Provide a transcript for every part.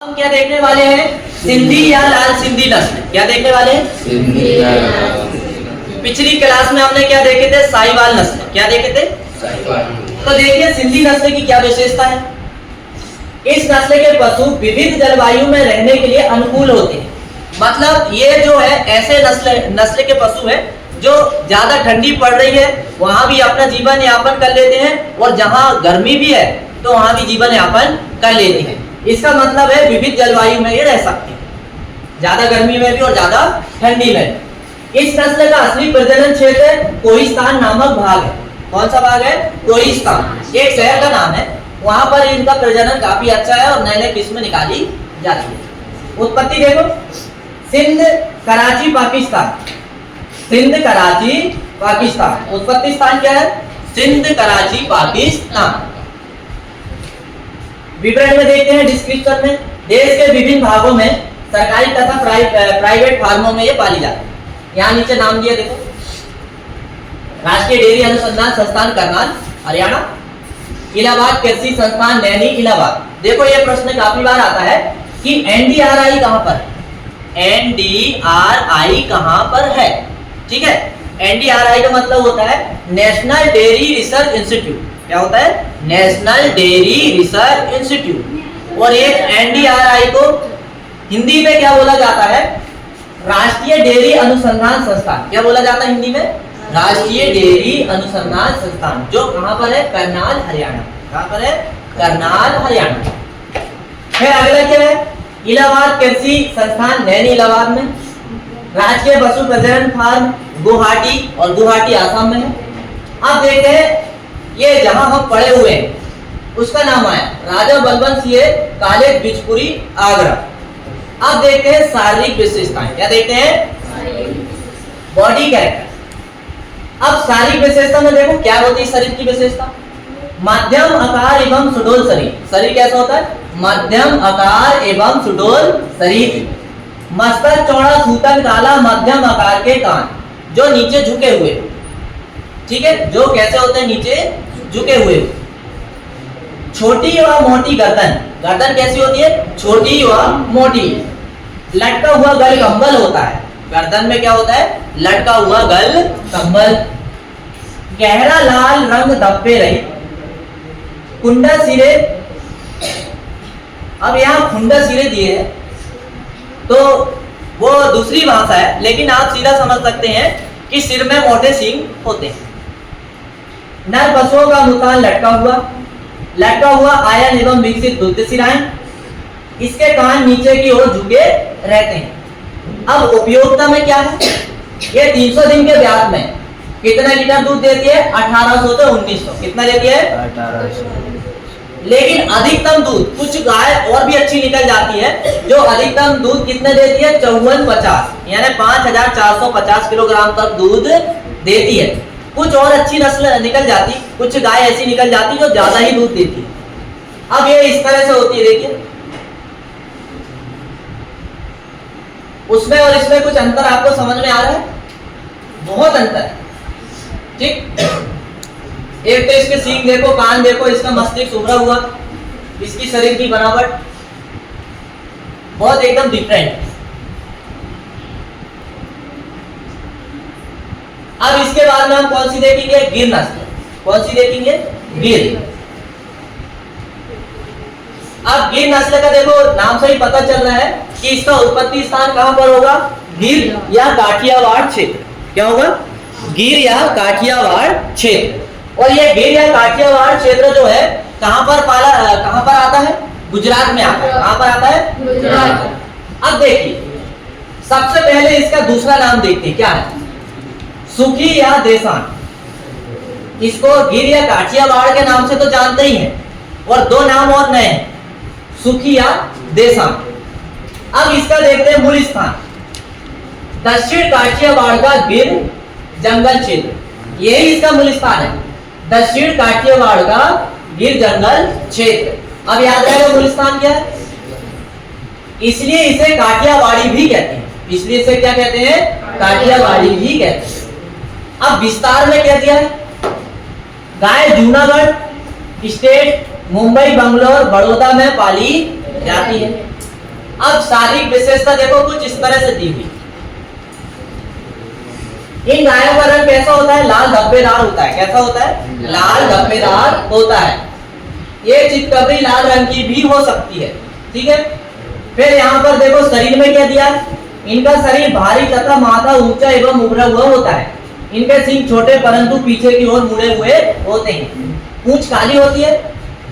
हम क्या देखने वाले हैं? सिंधी या लाल सिंधी नस्ल। क्या देखने वाले हैं? सिंधी या लाल। पिछली क्लास में हमने क्या देखे थे? साहिवाल नस्ल। क्या देखे थे? तो देखिए सिंधी नस्ल की क्या विशेषता है। इस नस्ल के पशु विविध जलवायु में रहने के लिए अनुकूल होते हैं। मतलब ये जो है ऐसे नस्ल के पशु है जो ज्यादा ठंडी पड़ रही है वहां भी अपना जीवन यापन कर लेते हैं, और जहां गर्मी भी है तो वहां भी जीवन यापन कर लेते हैं। इसका मतलब है विविध जलवायु में ये रह सकते हैं, ज्यादा गर्मी में भी और ज्यादा ठंडी में। इस नस्ल का असली प्रजनन क्षेत्र कोहिस्तान नामक भाग है। कौन सा भाग है? कोहिस्तान, एक शहर का नाम है। वहां पर इनका प्रजनन काफी अच्छा है और नए नए किस्में निकाली जाती है। उत्पत्ति देखो, सिंध कराची पाकिस्तान। सिंध कराची पाकिस्तान। उत्पत्ति स्थान क्या है? सिंध कराची पाकिस्तान। विवरण में देखते हैं डिस्क्रिप्शन में। देश के विभिन्न भागों में सरकारी तथा प्राइवेट फार्मों में ये पाली जाती है। यहाँ नीचे नाम दिया देखो, राष्ट्रीय डेयरी अनुसंधान संस्थान करनाल हरियाणा, इलाहाबाद कृषि संस्थान नैनी इलाहाबाद। देखो ये प्रश्न काफी बार आता है कि एनडीआरआई कहां पर? एनडीआरआई कहां पर है? ठीक है, एनडीआरआई का मतलब होता है नेशनल डेयरी रिसर्च इंस्टीट्यूट। क्या होता है? National dairy research institute. और एक एनडीआरआई को हिंदी में क्या बोला जाता है? राष्ट्रीय डेयरी अनुसंधान संस्थान। क्या बोला जाता है हिंदी में? राष्ट्रीय डेयरी अनुसंधान संस्थान, जो कहां पर है? करनाल हरियाणा। कहां पर है? करनाल हरियाणा। फिर अगला क्या है? इलाहाबाद कृषि संस्थान नैनी इलाहाबाद में, राष्ट्रीय पशु प्रजनन फार्म गुवाहाटी, और गुवाहाटी आसाम में है। अब देखते हैं ये जहां हम पढ़े हुए हैं उसका नाम आया राजा बलवंत सिंह कॉलेज बिजपुरी आगरा। अब देखते हैं शारीरिक विशेषताएं। क्या देखते हैं? Body character. अब शारीरिक विशेषता में देखो क्या होती है शरीर की विशेषता। मध्यम आकार एवं सुडौल शरीर। शरीर कैसा होता है? मध्यम आकार एवं सुडौल शरीर। मस्तक चौड़ा, सूतन काला, मध्यम आकार के कान जो नीचे झुके हुए। ठीक है, जो कैसे होते हैं? नीचे झुके हुए। छोटी व मोटी गर्दन। गर्दन कैसी होती है? छोटी व मोटी। लटका हुआ गल कंबल होता है। गर्दन में क्या होता है? लटका हुआ गल कंबल। गहरा लाल रंग धब्बे रहित। कुंडा सिरे। अब यहाँ खुंडा सिरे दिए हैं तो वो दूसरी भाषा है, लेकिन आप सीधा समझ सकते हैं कि सिर में मोटे सींग होते हैं। नर पशुओं का मुतान लटका हुआ आयन एवं विकसित दुग्ध सिराएं। इसके कान नीचे की ओर झुके रहते हैं। अब उपयोगिता में क्या है? ये 300 दिन के ब्याज में कितना लीटर दूध देती है? 1800 से 1900। कितना देती है? 1800। लेकिन अधिकतम दूध, कुछ गाय और भी अच्छी निकल जाती है जो अधिकतम दूध कितने देती है? 5450, यानी 5450 किलोग्राम तक दूध देती है। कुछ और अच्छी नस्ल निकल जाती, कुछ गाय ऐसी निकल जाती जो ज्यादा ही दूध देती है। अब ये इस तरह से होती है, देखिए उसमें और इसमें कुछ अंतर आपको समझ में आ रहा है? बहुत अंतर है। ठीक, एक तो इसके सींग देखो, कान देखो, इसका मस्तिष्क उभरा हुआ, इसकी शरीर की बनावट बहुत एकदम डिफरेंट। अब इसके बाद में हम कौन सी देखेंगे? गिर नस्ल। कौन सी देखेंगे? गिर। अब गिर नस्ल का देखो नाम से ही पता चल रहा है कि इसका उत्पत्ति स्थान कहां पर होगा? गिर या काठियावाड़ क्षेत्र। क्या होगा? गिर या काठियावाड़ क्षेत्र। और ये गिर या काठियावाड़ क्षेत्र जो है कहां पर आता है? गुजरात में आता है। कहां पर आता है? गुजरात। अब देखिए सबसे पहले इसका दूसरा नाम देखते हैं, क्या है? सुखी या देसान। इसको गिर या काठियावाड़ के नाम से तो जानते ही हैं, और दो नाम और नए हैं, सुखी या देसान। अब इसका देखते हैं मूल स्थान। दक्षिण काठियावाड़ का गिर जंगल क्षेत्र, यही इसका मूल स्थान है। दक्षिण काठियावाड़ का गिर जंगल क्षेत्र। अब याद रखेगा मूल स्थान क्या है? इसलिए इसे काठियावाड़ी भी कहते हैं। इसलिए इसे क्या कहते हैं? काठियावाड़ी भी कहते हैं। अब विस्तार में क्या दिया है? गाय जूनागढ़ स्टेट, मुंबई, बंगलोर, बड़ौदा में पाली जाती है। अब शारीरिक विशेषता देखो कुछ इस तरह से दी हुई। इन गायों का रंग कैसा होता है? लाल धब्बेदार होता है। कैसा होता है? लाल धब्बेदार होता है। ये चितकबरी लाल रंग की भी हो सकती है, ठीक है। फिर यहाँ पर देखो शरीर में क्या दिया? इनका शरीर भारी तथा माथा ऊंचा एवं उभरा हुआ होता है। इनके सींग छोटे परंतु पीछे की ओर मुड़े हुए होते हैं। पूंछ काली होती है,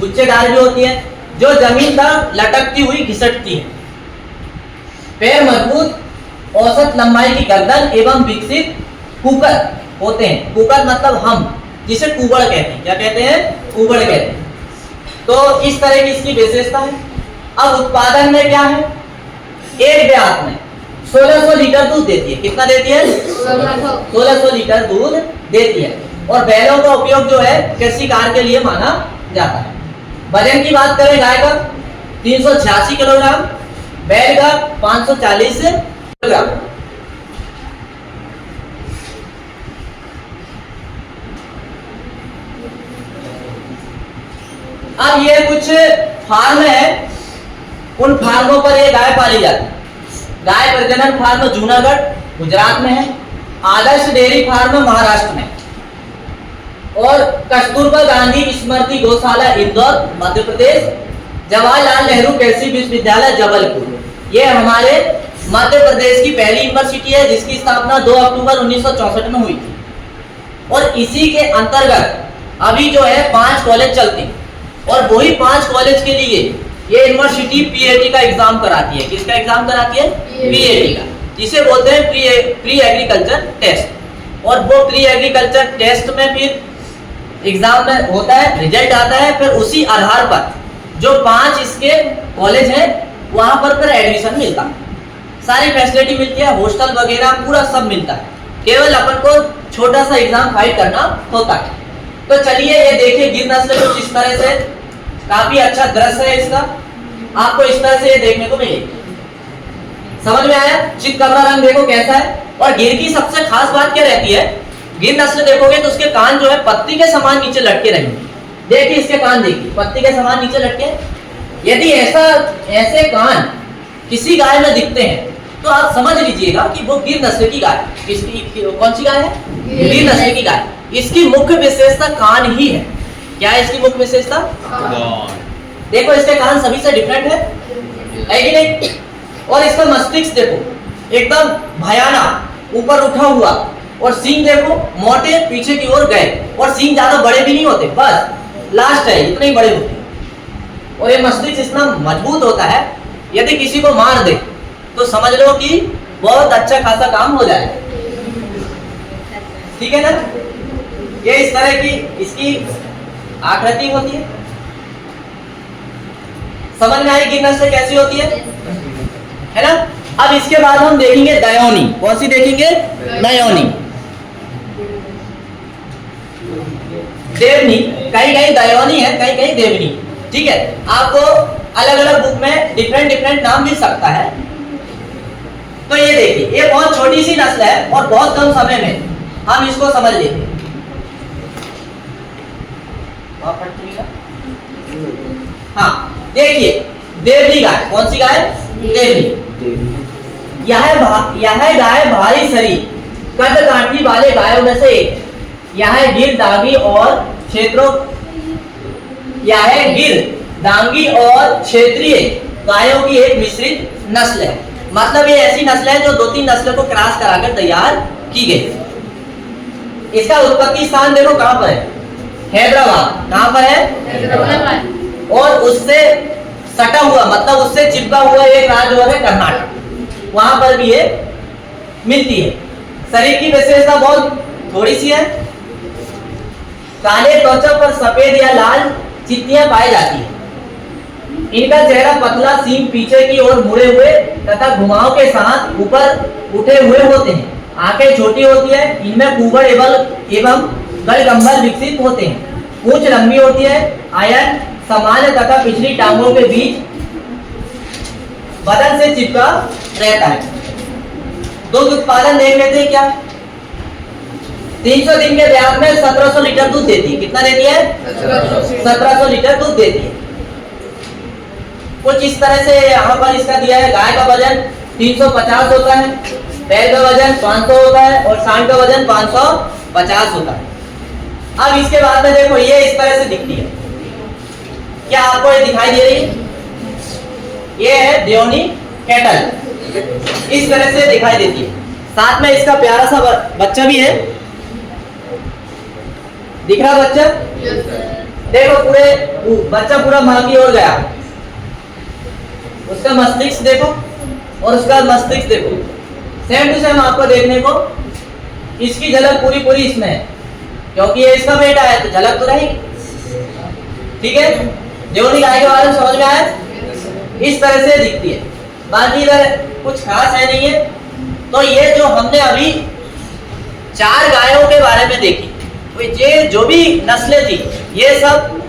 गुच्छेदार भी होती है, जो जमीन पर लटकती हुई घिसटती है। पैर मजबूत, औसत लंबाई की गर्दन एवं विकसित कुकर होते हैं। कुकर मतलब हम जिसे कुबड़ कहते हैं। क्या कहते हैं? कुबड़ कहते हैं। तो इस तरह की इसकी विशेषता है। अब उत्पादन में क्या है? एक ब्यात में 1600 लीटर दूध देती है। कितना देती है? 1600 लीटर दूध देती है। और बैलों का उपयोग जो है कृषि कार्य के लिए माना जाता है। वजन की बात करें गाय का 386 किलोग्राम, बैल का 540 किलोग्राम। अब ये कुछ फार्म है, उन फार्मों पर ये गाय पाली जाती है। गाय प्रजनन फार्म जूनागढ़ गुजरात में है, आदर्श डेयरी फार्म महाराष्ट्र में, और कस्तूरबा गांधी स्मृति गौशाला इंदौर मध्य प्रदेश, जवाहरलाल नेहरू कृषि विश्वविद्यालय जबलपुर। ये हमारे मध्य प्रदेश की पहली यूनिवर्सिटी है जिसकी स्थापना 2 अक्टूबर 1964 में हुई थी। और इसी के अंतर्गत अभी जो है 5 कॉलेज चलते हैं, और वही 5 कॉलेज के लिए ये यूनिवर्सिटी पीएटी का एग्जाम कराती है। किसका एग्जाम कराती है? पीएटी का, जिसे बोलते हैं प्री एग्रीकल्चर टेस्ट। और वो प्री एग्रीकल्चर टेस्ट में फिर एग्जाम में होता है, रिजल्ट आता है, फिर उसी आधार पर जो 5 इसके कॉलेज हैं वहां पर फिर एडमिशन मिलता है। सारी फैसिलिटी मिलती है, हॉस्टल वगैरह पूरा सब मिलता है। केवल अपन को छोटा सा एग्जाम फाइट करना होता है। तो चलिए ये देखिए गिर नस्ल कुछ इस तरह से, काफी अच्छा दृश्य है इसका, आपको इस तरह से ये देखने को मिलेगी। समझ में आया? चितकबरा रंग देखो कैसा है। और गिर की सबसे खास बात क्या रहती है? गिर नस्ल देखोगे तो उसके कान जो है पत्ती के समान नीचे लटके रहेंगे। देखिए इसके कान, देखिए पत्ती के समान नीचे लटके। यदि ऐसे कान किसी गाय में दिखते हैं तो आप समझ लीजिएगा कि वो गिर नस्ल की गाय। कौन सी गाय है? गिर नस्ल की गाय। इसकी मुख्य विशेषता कान ही है। क्या है इसकी मुख्य विशेषता? देखो इसके कान सभी से डिफरेंट है कि नहीं? और इसका मस्तिष्क देखो एकदम भयानक ऊपर उठा हुआ, और सींग देखो मोटे पीछे की ओर गए, और सींग ज्यादा बड़े भी नहीं होते, बस लास्ट है इतने ही बड़े होते हैं। और ये मस्तिष्क इतना मजबूत होता है, यदि किसी को मार दे तो समझ लो कि बहुत अच्छा खासा काम हो जाए। ठीक है ना? ये इस तरह की इसकी आकृति होती है। समझ में आई गिर नस्ल कैसी होती है ना? अब इसके बाद हम देखेंगे दयोनी। कौन सी देखेंगे? दयोनी। देवनी, कहीं कहीं दयोनी है, कहीं कहीं देवनी। ठीक है, आपको अलग अलग बुक में डिफरेंट नाम मिल सकता है। तो ये देखिए, ये बहुत छोटी सी नस्ल है और बहुत कम समय में हम इसको समझ लेते हैं। हाँ देखिए, देवनी गाय। कौन सी गाय? देवनी। यह गाय भारी शरीर कद काठी वाले गायों में से एक। यह गिर दांगी और क्षेत्रीय गायों की एक मिश्रित नस्ल है। मतलब ये ऐसी नस्ल है जो 2-3 नस्लों को क्रॉस कराकर तैयार की गई। इसका उत्पत्ति स्थान देखो कहां पर है? हैदराबाद। कहां पर है? हैदराबाद। और उससे सटा हुआ, मतलब उससे चिपका हुआ एक राज्य और है कर्नाटक, वहां पर भी ये मिलती है। शरीर की विशेषता बहुत थोड़ी सी है। काले त्वचा पर सफेद या लाल चित्तियां पाई जाती है। इनका चेहरा पतला, सींग पीछे की ओर मुड़े हुए तथा घुमाव के साथ ऊपर उठे हुए होते हैं। आंखें छोटी होती है। इनमें कुबड़ एवं गलगंबल विकसित होते हैं। पूंछ लंबी होती है। आयन सामान्य तथा पिछली टांगों के बीच बदन से चिपका रहता है। दूध उत्पादन देख लेते हैं क्या? 300 दिन के ब्याज में 1700 लीटर दूध देती है। कितना देती है? 1700 लीटर दूध देती है। कुछ इस तरह से यहाँ पर इसका दिया है। गाय का वजन 350 होता है, बैल का वजन 500 होता है और सांड का वजन 550 होता है। अब इसके बाद में देखो ये इस तरह से दिखती है। क्या आपको ये दिखाई दे रही है? ये है देओनी कैटल, इस तरह से दिखाई देती है। साथ में इसका प्यारा सा बच्चा भी है, दिख रहा बच्चा? देखो पूरे बच्चा पूरा मां की ओर गया, उसका मस्तिष्क देखो और उसका मस्तिष्क देखो, सेम टू सेम आपको देखने को इसकी झलक पूरी पूरी इसमें है, क्योंकि ये इसका बेटा है तो झलक तो रहेगी। ठीक है, देओनी गाय के बारे में समझ में आया? इस तरह से दिखती है। बाकी इधर कुछ खास है नहीं है। तो ये जो हमने अभी 4 गायों के बारे में देखी, ये जो भी नस्लें थी ये सब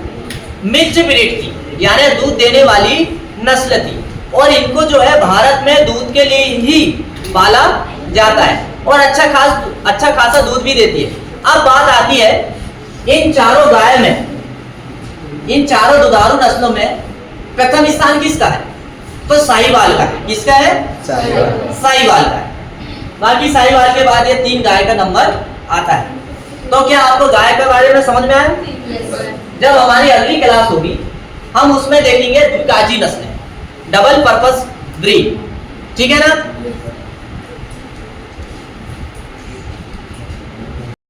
मिक्स्ड ब्रीड थी, यानी दूध देने वाली नस्ल थी और इनको जो है भारत में दूध के लिए ही पाला जाता है और अच्छा खासा दूध भी देती है। अब बात आती है इन चारों गाय में, इन चारों दुधारू नस्लों में प्रथम स्थान किसका है? तो साहीवाल का है। किसका है? साहीवाल का है। बाकी साहीवाल के बाद ये 3 गाय का नंबर आता है। तो क्या आपको गाय के बारे में समझ में आया? जब हमारी अगली क्लास होगी हम उसमें देखेंगे काजी नस्लें, डबल पर्पस ब्रीड। ठीक है ना?